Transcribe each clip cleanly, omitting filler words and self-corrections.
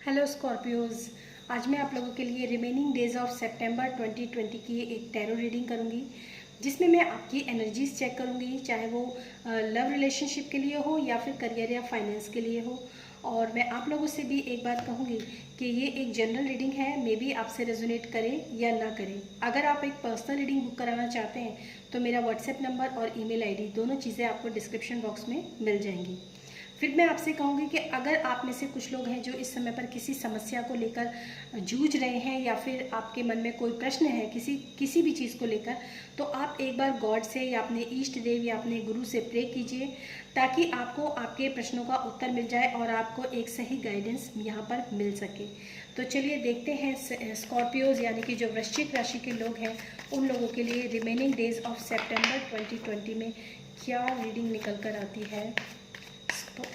Hello Scorpios, आज मैं आप लोगों के लिए रिमेनिंग डेज ऑफ सितंबर 2020 की एक टैरो रीडिंग करूंगी, जिसमें मैं आपकी एनर्जीज चेक करूंगी, चाहे वो लव रिलेशनशिप के लिए हो या फिर करियर या फाइनेंस के लिए हो। और मैं आप लोगों से भी एक बात कहूंगी कि ये एक जनरल रीडिंग है, मे बी आपसे रेजोनेट करे या ना करे। अगर आप एक पर्सनल रीडिंग बुक कराना चाहते हैं तो मेरा व्हाट्सएप नंबर और ईमेल आईडी दोनों चीज़ें आपको डिस्क्रिप्शन बॉक्स में मिल जाएंगी। फिर मैं आपसे कहूँगी कि अगर आप में से कुछ लोग हैं जो इस समय पर किसी समस्या को लेकर जूझ रहे हैं या फिर आपके मन में कोई प्रश्न है किसी भी चीज़ को लेकर, तो आप एक बार गॉड से या अपने इष्ट देव या अपने गुरु से प्रे कीजिए, ताकि आपको आपके प्रश्नों का उत्तर मिल जाए और आपको एक सही गाइडेंस यहाँ पर मिल सके। तो चलिए देखते हैं स्कॉर्पियोज यानी कि जो वृश्चिक राशि के लोग हैं उन लोगों के लिए रिमेनिंग डेज ऑफ सितंबर 2020 में क्या रीडिंग निकल कर आती है।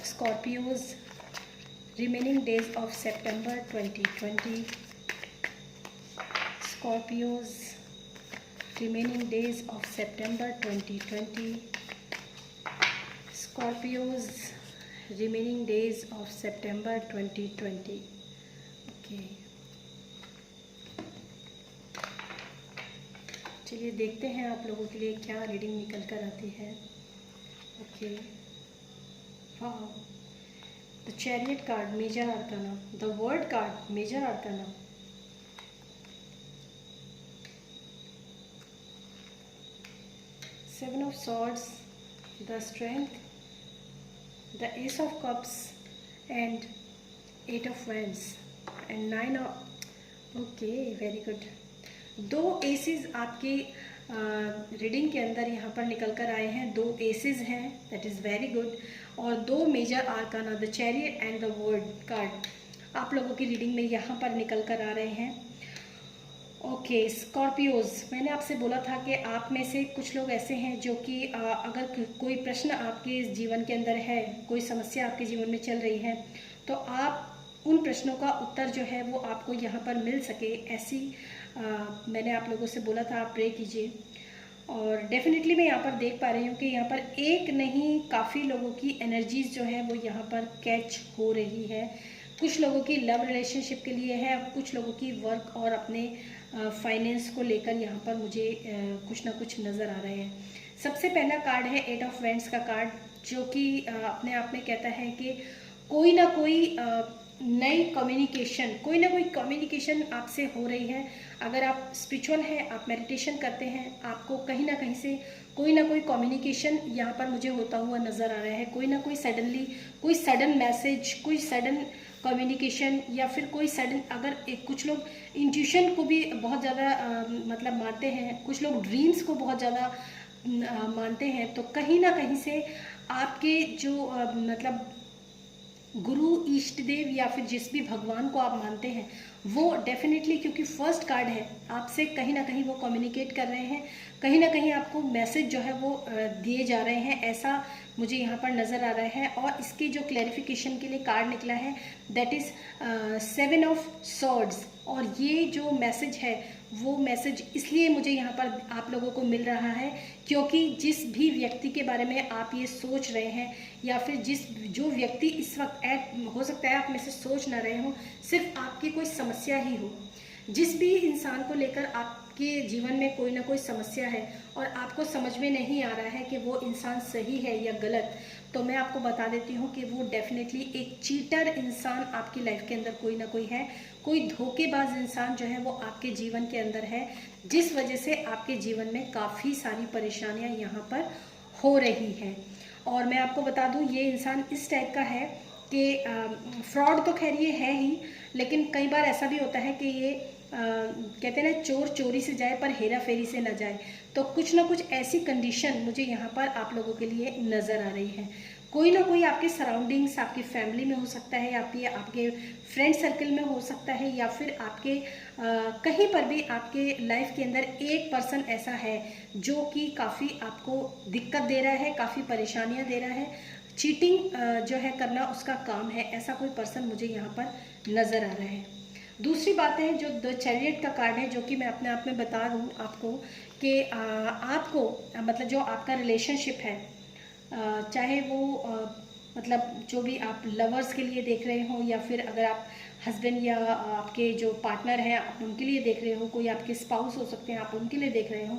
Scorpios, remaining days of September 2020. Scorpios, remaining days of September 2020. Scorpios, remaining days of September 2020. Okay. चलिए देखते हैं आप लोगों के लिए क्या रीडिंग निकल कर आती है। Okay. Wow. The Chariot card, Major Arcana. The Word card, Major Arcana. Seven of Swords, the Strength, the Ace of Cups, and Eight of Wands, and Nine of. Okay, very good. दो assess आपके reading के अंदर यहाँ पर निकल कर आए हैं। दो एसेस हैं, दैट इज़ वेरी गुड। और दो major arcana, the chariot and the world card आप लोगों की रीडिंग में यहाँ पर निकल कर आ रहे हैं। ओके स्कॉर्पियोज, मैंने आपसे बोला था कि आप में से कुछ लोग ऐसे हैं जो कि अगर कोई प्रश्न आपके जीवन के अंदर है, कोई समस्या आपके जीवन में चल रही है, तो आप उन प्रश्नों का उत्तर जो है वो आपको यहाँ पर मिल सके, ऐसी मैंने आप लोगों से बोला था आप प्रे कीजिए। और डेफिनेटली मैं यहाँ पर देख पा रही हूँ कि यहाँ पर एक नहीं काफ़ी लोगों की एनर्जीज जो है वो यहाँ पर कैच हो रही है। कुछ लोगों की लव रिलेशनशिप के लिए है, कुछ लोगों की वर्क और अपने फाइनेंस को लेकर यहाँ पर मुझे कुछ ना कुछ नज़र आ रहे हैं। सबसे पहला कार्ड है एट ऑफ वैंड्स का कार्ड, जो कि अपने आप में कहता है कि कोई ना कोई नई कम्युनिकेशन, कोई ना कोई कम्युनिकेशन आपसे हो रही है। अगर आप स्पिरिचुअल हैं, आप मेडिटेशन करते हैं, आपको कहीं ना कहीं से कोई ना कोई कम्युनिकेशन यहाँ पर मुझे होता हुआ नज़र आ रहा है। कोई ना कोई सडनली, कोई सडन मैसेज, कोई सडन कम्युनिकेशन, या फिर कोई सडन, अगर कुछ लोग इंट्यूशन को भी बहुत ज़्यादा मतलब मानते हैं, कुछ लोग ड्रीम्स को बहुत ज़्यादा मानते हैं, तो कहीं ना कहीं से आपके जो मतलब गुरु, इष्ट देव या फिर जिस भी भगवान को आप मानते हैं, वो डेफिनेटली, क्योंकि फर्स्ट कार्ड है, आपसे कहीं ना कहीं वो कम्युनिकेट कर रहे हैं, कहीं ना कहीं आपको मैसेज जो है वो दिए जा रहे हैं, ऐसा मुझे यहाँ पर नज़र आ रहा है। और इसकी जो क्लैरिफिकेशन के लिए कार्ड निकला है, that is seven of swords. और ये जो मैसेज है वो मैसेज इसलिए मुझे यहाँ पर आप लोगों को मिल रहा है क्योंकि जिस भी व्यक्ति के बारे में आप ये सोच रहे हैं, या फिर जो व्यक्ति इस वक्त हो सकता है आप में से सोच ना रहे हो, सिर्फ आपकी कोई समस्या ही हो। जिस भी इंसान को लेकर आपके जीवन में कोई ना कोई समस्या है और आपको समझ में नहीं आ रहा है कि वो इंसान सही है या गलत, तो मैं आपको बता देती हूँ कि वो डेफिनेटली एक चीटर इंसान आपकी लाइफ के अंदर कोई ना कोई है। कोई धोखेबाज इंसान जो है वो आपके जीवन के अंदर है, जिस वजह से आपके जीवन में काफ़ी सारी परेशानियाँ यहाँ पर हो रही हैं। और मैं आपको बता दूँ, ये इंसान इस टाइप का है कि फ्रॉड तो खैर ये है ही, लेकिन कई बार ऐसा भी होता है कि ये कहते हैं ना, चोर चोरी से जाए पर हेरा फेरी से न जाए। तो कुछ ना कुछ ऐसी कंडीशन मुझे यहाँ पर आप लोगों के लिए नज़र आ रही है। कोई ना कोई आपके सराउंडिंग्स, आपकी फैमिली में हो सकता है, आपके फ्रेंड सर्कल में हो सकता है, या फिर आपके कहीं पर भी आपके लाइफ के अंदर एक पर्सन ऐसा है जो कि काफ़ी आपको दिक्कत दे रहा है, काफ़ी परेशानियाँ दे रहा है, चीटिंग जो है करना उसका काम है। ऐसा कोई पर्सन मुझे यहाँ पर नज़र आ रहा है। दूसरी बात है जो द चैरियट का कार्ड है, जो कि मैं अपने आप में बता दूँ आपको कि आपको मतलब जो आपका रिलेशनशिप है, चाहे वो मतलब जो भी आप लवर्स के लिए देख रहे हो, या फिर अगर आप हस्बैंड या आपके जो पार्टनर हैं आप उनके लिए देख रहे हो, कोई आपके स्पाउस हो सकते हैं आप उनके लिए देख रहे हो,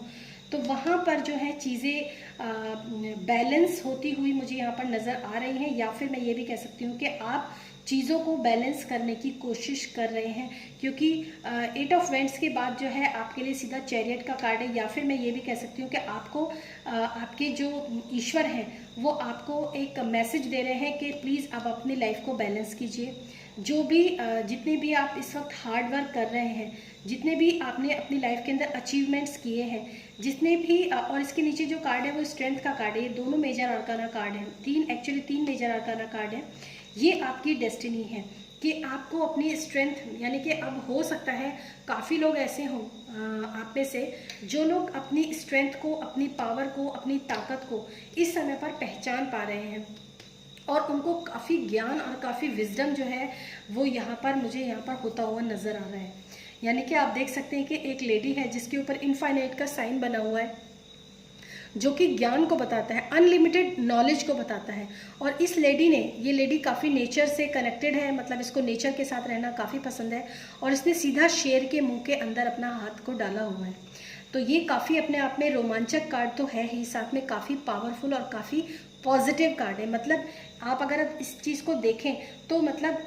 तो वहाँ पर जो है चीज़ें बैलेंस होती हुई मुझे यहाँ पर नज़र आ रही हैं। या फिर मैं ये भी कह सकती हूँ कि आप चीज़ों को बैलेंस करने की कोशिश कर रहे हैं, क्योंकि 8 ऑफ वेंट्स के बाद जो है आपके लिए सीधा चैरियट का कार्ड है। या फिर मैं ये भी कह सकती हूँ कि आपको आपके जो ईश्वर हैं वो आपको एक मैसेज दे रहे हैं कि प्लीज़ आप अपनी लाइफ को बैलेंस कीजिए। जो भी जितने भी आप इस वक्त हार्ड वर्क कर रहे हैं, जितने भी आपने अपनी लाइफ के अंदर अचीवमेंट्स किए हैं, जितने भी और इसके नीचे जो कार्ड है वो स्ट्रेंथ का कार्ड है। ये दोनों मेजर आर्काना कार्ड है, तीन मेजर आर्काना कार्ड है। ये आपकी डेस्टिनी है कि आपको अपनी स्ट्रेंथ, यानी कि अब हो सकता है काफ़ी लोग ऐसे हों आप में से जो लोग अपनी स्ट्रेंथ को, अपनी पावर को, अपनी ताकत को इस समय पर पहचान पा रहे हैं और उनको काफ़ी ज्ञान और काफ़ी विजडम जो है वो यहाँ पर मुझे यहाँ पर होता हुआ नज़र आ रहा है। यानी कि आप देख सकते हैं कि एक लेडी है जिसके ऊपर इनफाइनाइट का साइन बना हुआ है, जो कि ज्ञान को बताता है, अनलिमिटेड नॉलेज को बताता है। और इस लेडी ने, ये लेडी काफ़ी नेचर से कनेक्टेड है, मतलब इसको नेचर के साथ रहना काफ़ी पसंद है और इसने सीधा शेर के मुंह के अंदर अपना हाथ को डाला हुआ है। तो ये काफ़ी अपने आप में रोमांचक कार्ड तो है ही, साथ में काफ़ी पावरफुल और काफ़ी पॉजिटिव कार्ड है। मतलब आप अगर इस चीज़ को देखें तो मतलब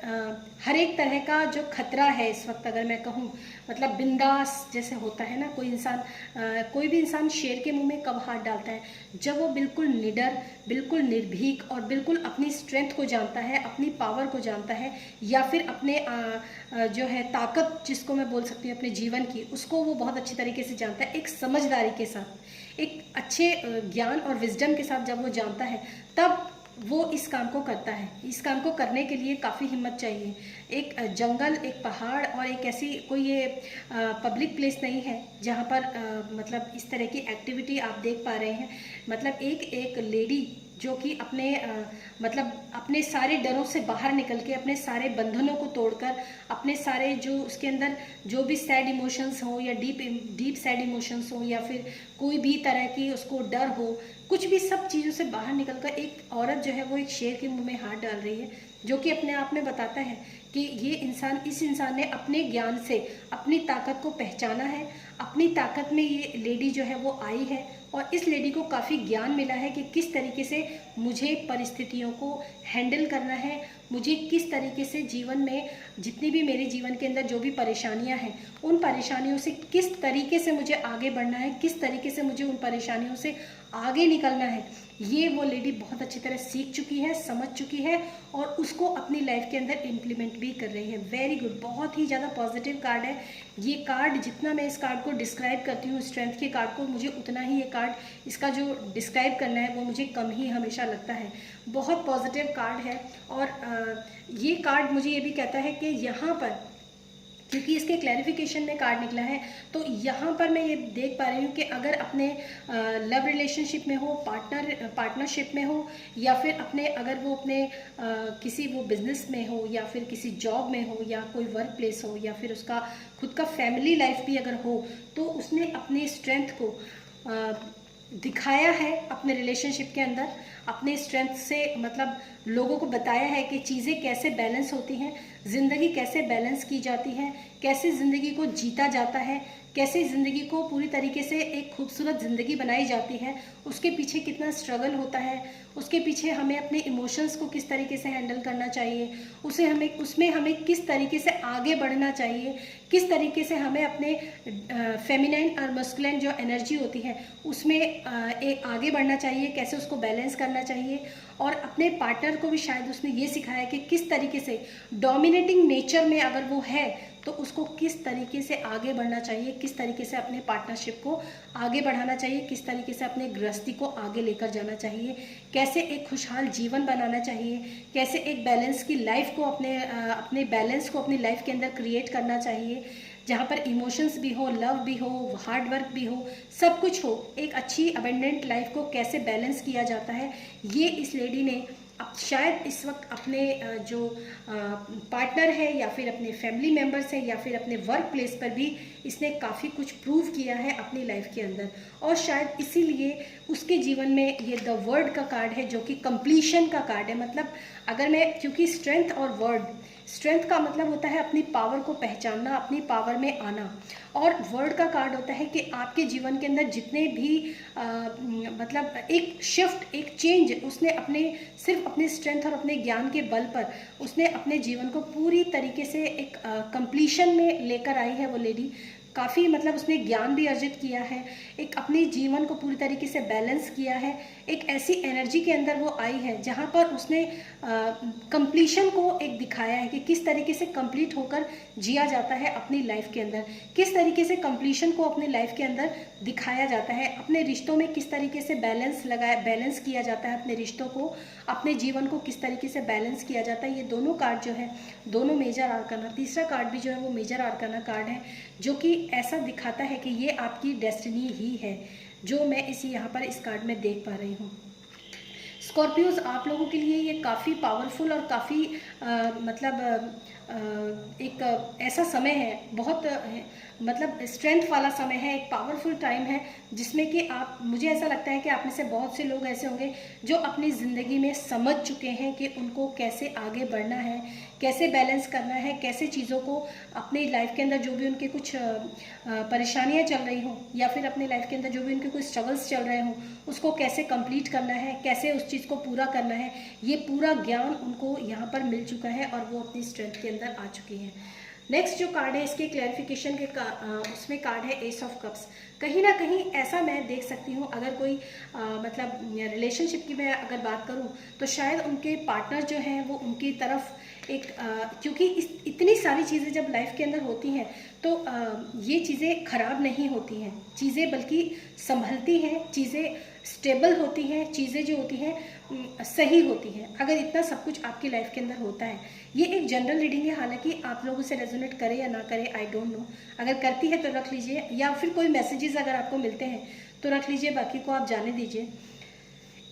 हर एक तरह का जो खतरा है इस वक्त, अगर मैं कहूँ, मतलब बिंदास जैसे होता है ना, कोई भी इंसान शेर के मुंह में कब हाथ डालता है, जब वो बिल्कुल निडर, बिल्कुल निर्भीक और बिल्कुल अपनी स्ट्रेंथ को जानता है, अपनी पावर को जानता है, या फिर अपने जो है ताकत जिसको मैं बोल सकती हूँ अपने जीवन की, उसको वो बहुत अच्छी तरीके से जानता है। एक समझदारी के साथ, एक अच्छे ज्ञान और विजडम के साथ जब वो जानता है, तब वो इस काम को करता है। इस काम को करने के लिए काफ़ी हिम्मत चाहिए। एक जंगल, एक पहाड़ और एक ऐसी कोई ये पब्लिक प्लेस नहीं है जहाँ पर मतलब इस तरह की एक्टिविटी आप देख पा रहे हैं। मतलब एक लेडी जो कि मतलब अपने सारे डरों से बाहर निकल के, अपने सारे बंधनों को तोड़कर, अपने सारे जो उसके अंदर जो भी सैड इमोशंस हो या डीप सैड इमोशंस हो या फिर कोई भी तरह की उसको डर हो, कुछ भी, सब चीज़ों से बाहर निकलकर एक औरत जो है वो एक शेर के मुंह में हाथ डाल रही है, जो कि अपने आप में बताता है कि इस इंसान ने अपने ज्ञान से अपनी ताकत को पहचाना है। अपनी ताकत में ये लेडी जो है वो आई है और इस लेडी को काफ़ी ज्ञान मिला है कि किस तरीके से मुझे परिस्थितियों को हैंडल करना है, मुझे किस तरीके से जीवन में जितनी भी मेरे जीवन के अंदर जो भी परेशानियां हैं, उन परेशानियों से किस तरीके से मुझे आगे बढ़ना है, किस तरीके से मुझे उन परेशानियों से आगे निकलना है, ये वो लेडी बहुत अच्छी तरह सीख चुकी है, समझ चुकी है और उसको अपनी लाइफ के अंदर इम्प्लीमेंट भी कर रही है। वेरी गुड, बहुत ही ज़्यादा पॉजिटिव कार्ड है ये कार्ड। जितना मैं इस कार्ड को डिस्क्राइब करती हूँ, स्ट्रेंथ के कार्ड को, मुझे उतना ही ये कार्ड, इसका जो डिस्क्राइब करना है वो मुझे कम ही हमेशा लगता है। बहुत पॉजिटिव कार्ड है और ये कार्ड मुझे ये भी कहता है कि यहाँ पर, क्योंकि इसके क्लैरिफिकेशन में कार्ड निकला है, तो यहाँ पर मैं ये देख पा रही हूँ कि अगर अपने लव रिलेशनशिप में हो, पार्टनरशिप में हो, या फिर अगर वो अपने किसी वो बिजनेस में हो, या फिर किसी जॉब में हो, या कोई वर्क प्लेस हो, या फिर उसका खुद का फैमिली लाइफ भी अगर हो, तो उसने अपनी स्ट्रेंथ को दिखाया है अपने रिलेशनशिप के अंदर, अपने स्ट्रेंथ से मतलब लोगों को बताया है कि चीज़ें कैसे बैलेंस होती हैं, ज़िंदगी कैसे बैलेंस की जाती है, कैसे ज़िंदगी को जीता जाता है, कैसे ज़िंदगी को पूरी तरीके से एक खूबसूरत ज़िंदगी बनाई जाती है, उसके पीछे कितना स्ट्रगल होता है, उसके पीछे हमें अपने इमोशंस को किस तरीके से हैंडल करना चाहिए, उसमें हमें किस तरीके से आगे बढ़ना चाहिए, किस तरीके से हमें अपने फेमिनाइन और मस्कुलिन जो एनर्जी होती है उसमें एक आगे बढ़ना चाहिए, कैसे उसको बैलेंस करना चाहिए। और अपने पार्टनर को भी शायद उसने ये सिखाया कि किस तरीके से डोमिनेटिंग नेचर में अगर वो है तो उसको किस तरीके से आगे बढ़ना चाहिए, किस तरीके से अपने पार्टनरशिप को आगे बढ़ाना चाहिए, किस तरीके से अपने गृहस्थी को आगे लेकर जाना चाहिए, कैसे एक खुशहाल जीवन बनाना चाहिए, कैसे एक बैलेंस की लाइफ को अपने बैलेंस को अपनी लाइफ के अंदर क्रिएट करना चाहिए, जहाँ पर इमोशंस भी हो, लव भी हो, हार्ड वर्क भी हो, सब कुछ हो। एक अच्छी अबेंडेंट लाइफ को कैसे बैलेंस किया जाता है, ये इस लेडी ने अब शायद इस वक्त अपने जो पार्टनर है या फिर अपने फैमिली मेम्बर्स हैं या फिर अपने वर्क प्लेस पर भी इसने काफ़ी कुछ प्रूव किया है अपनी लाइफ के अंदर। और शायद इसीलिए उसके जीवन में ये द वर्ड का कार्ड है जो कि कंप्लीशन का कार्ड है। मतलब अगर मैं, क्योंकि स्ट्रेंथ और वर्ड स्ट्रेंथ का मतलब होता है अपनी पावर को पहचानना, अपनी पावर में आना। और वर्ड का कार्ड होता है कि आपके जीवन के अंदर जितने भी मतलब एक शिफ्ट, एक चेंज उसने सिर्फ अपने स्ट्रेंथ और अपने ज्ञान के बल पर उसने अपने जीवन को पूरी तरीके से एक कंप्लीशन में लेकर आई है वो लेडी। काफ़ी मतलब उसने ज्ञान भी अर्जित किया है, एक अपने जीवन को पूरी तरीके से बैलेंस किया है। एक ऐसी एनर्जी के अंदर वो आई है जहाँ पर उसने कंप्लीशन को एक दिखाया है कि किस तरीके से कंप्लीट होकर जिया जाता है अपनी लाइफ के अंदर, किस तरीके से कंप्लीशन को अपने लाइफ के अंदर दिखाया जाता है, अपने रिश्तों में किस तरीके से बैलेंस किया जाता है, अपने रिश्तों को, अपने जीवन को किस तरीके से बैलेंस किया जाता है। ये दोनों कार्ड जो है, दोनों मेजर आर्काना, तीसरा कार्ड भी जो है वो मेजर आर्काना कार्ड है, जो कि ऐसा दिखाता है कि ये आपकी डेस्टिनी ही है, जो मैं यहाँ पर इस कार्ड में देख पा रही हूँ। स्कॉर्पियोज, आप लोगों के लिए ये काफ़ी पावरफुल और काफ़ी एक ऐसा समय है, बहुत मतलब स्ट्रेंथ वाला समय है, एक पावरफुल टाइम है, जिसमें कि मुझे ऐसा लगता है कि आप में से बहुत से लोग ऐसे होंगे जो अपनी ज़िंदगी में समझ चुके हैं कि उनको कैसे आगे बढ़ना है, कैसे बैलेंस करना है, कैसे चीज़ों को अपनी लाइफ के अंदर जो भी उनके कुछ परेशानियां चल रही हों, या फिर अपनी लाइफ के अंदर जो भी उनके कुछ स्ट्रगल्स चल रहे हों, उसको कैसे कंप्लीट करना है, कैसे उस चीज़ को पूरा करना है, ये पूरा ज्ञान उनको यहाँ पर मिल चुका है और वो अपनी स्ट्रेंथ के अंदर आ चुकी हैं। नेक्स्ट जो कार्ड है इसके क्लैरिफिकेशन के उसमें कार्ड है एस ऑफ कप्स। कहीं ना कहीं ऐसा मैं देख सकती हूँ, अगर कोई मतलब रिलेशनशिप की मैं अगर बात करूँ तो शायद उनके पार्टनर जो हैं वो उनकी तरफ एक क्योंकि इतनी सारी चीज़ें जब लाइफ के अंदर होती हैं तो ये चीज़ें खराब नहीं होती हैं, चीज़ें बल्कि संभलती हैं, चीज़ें स्टेबल होती हैं, चीज़ें जो होती हैं सही होती हैं, अगर इतना सब कुछ आपकी लाइफ के अंदर होता है। ये एक जनरल रीडिंग है, हालांकि आप लोगों से रेजोनेट करे या ना करे आई डोंट नो, अगर करती है तो रख लीजिए, या फिर कोई मैसेजेस अगर आपको मिलते हैं तो रख लीजिए, बाकी को आप जाने दीजिए।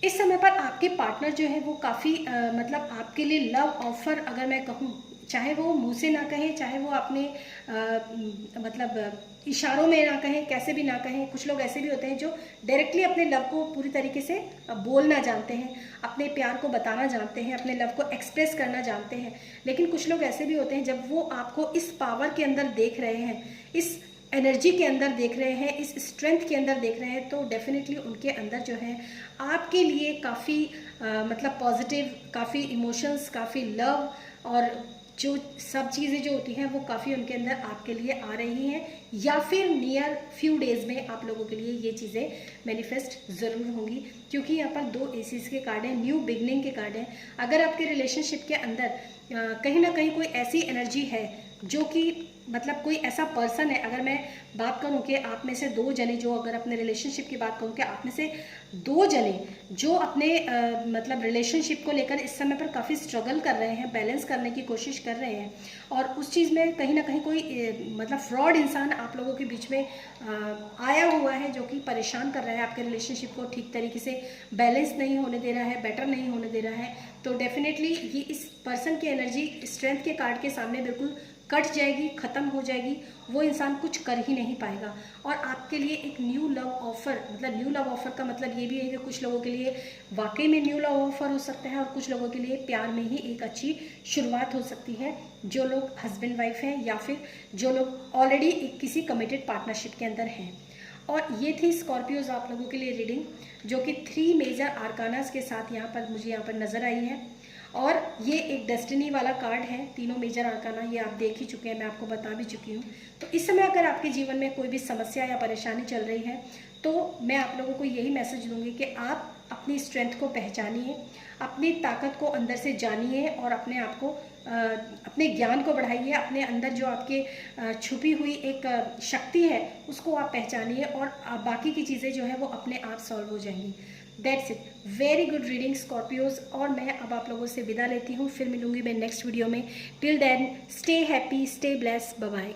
इस समय पर आपके पार्टनर जो है वो काफ़ी मतलब आपके लिए लव ऑफर, अगर मैं कहूँ, चाहे वो मुंह से ना कहें, चाहे वो अपने मतलब इशारों में ना कहें, कैसे भी ना कहें, कुछ लोग ऐसे भी होते हैं जो डायरेक्टली अपने लव को पूरी तरीके से बोलना जानते हैं, अपने प्यार को बताना जानते हैं, अपने लव को एक्सप्रेस करना जानते हैं। लेकिन कुछ लोग ऐसे भी होते हैं जब वो आपको इस पावर के अंदर देख रहे हैं, इस एनर्जी के अंदर देख रहे हैं, इस स्ट्रेंथ के अंदर देख रहे हैं, तो डेफिनेटली उनके अंदर जो है आपके लिए काफ़ी मतलब पॉजिटिव, काफ़ी इमोशंस, काफ़ी लव और जो सब चीज़ें जो होती हैं वो काफ़ी उनके अंदर आपके लिए आ रही हैं, या फिर नियर फ्यू डेज़ में आप लोगों के लिए ये चीज़ें मैनिफेस्ट ज़रूर होंगी, क्योंकि यहाँ पर 2 एसीज के कार्ड हैं, न्यू बिगनिंग के कार्ड हैं। अगर आपके रिलेशनशिप के अंदर कहीं ना कहीं कोई ऐसी एनर्जी है जो कि मतलब कोई ऐसा पर्सन है, अगर मैं बात करूं कि आप में से 2 जने जो, अगर अपने रिलेशनशिप की बात करूं कि आप में से 2 जने जो अपने मतलब रिलेशनशिप को लेकर इस समय पर काफ़ी स्ट्रगल कर रहे हैं, बैलेंस करने की कोशिश कर रहे हैं, और उस चीज़ में कहीं ना कहीं कोई मतलब फ्रॉड इंसान आप लोगों के बीच में आया हुआ है, जो कि परेशान कर रहा है, आपके रिलेशनशिप को ठीक तरीके से बैलेंस नहीं होने दे रहा है, बेटर नहीं होने दे रहा है, तो डेफिनेटली ये इस पर्सन की एनर्जी स्ट्रेंथ के कार्ड के सामने बिल्कुल कट जाएगी, ख़त्म हो जाएगी, वो इंसान कुछ कर ही नहीं पाएगा। और आपके लिए एक न्यू लव ऑफर, मतलब न्यू लव ऑफर का मतलब ये भी है कि कुछ लोगों के लिए वाकई में न्यू लव ऑफर हो सकता है, और कुछ लोगों के लिए प्यार में ही एक अच्छी शुरुआत हो सकती है, जो लोग हस्बैंड वाइफ हैं या फिर जो लोग ऑलरेडी किसी कमिटेड पार्टनरशिप के अंदर हैं। और ये थी स्कॉर्पियोज आप लोगों के लिए रीडिंग, जो कि 3 मेजर आर्कानास के साथ यहाँ पर मुझे यहाँ पर नज़र आई है। और ये एक डेस्टिनी वाला कार्ड है, तीनों मेजर आर्काना ये आप देख ही चुके हैं, मैं आपको बता भी चुकी हूँ। तो इस समय अगर आपके जीवन में कोई भी समस्या या परेशानी चल रही है, तो मैं आप लोगों को यही मैसेज दूंगी कि आप अपनी स्ट्रेंथ को पहचानिए, अपनी ताकत को अंदर से जानिए, और अपने आप को अपने ज्ञान को बढ़ाइए, अपने अंदर जो आपके छुपी हुई एक शक्ति है उसको आप पहचानिए, और बाकी की चीज़ें जो है वो अपने आप सॉल्व हो जाएंगी। That's it, very good reading Scorpios. और मैं अब आप लोगों से विदा लेती हूँ, फिर मिलूंगी मैं नेक्स्ट वीडियो में। Till then stay happy, stay blessed, bye bye.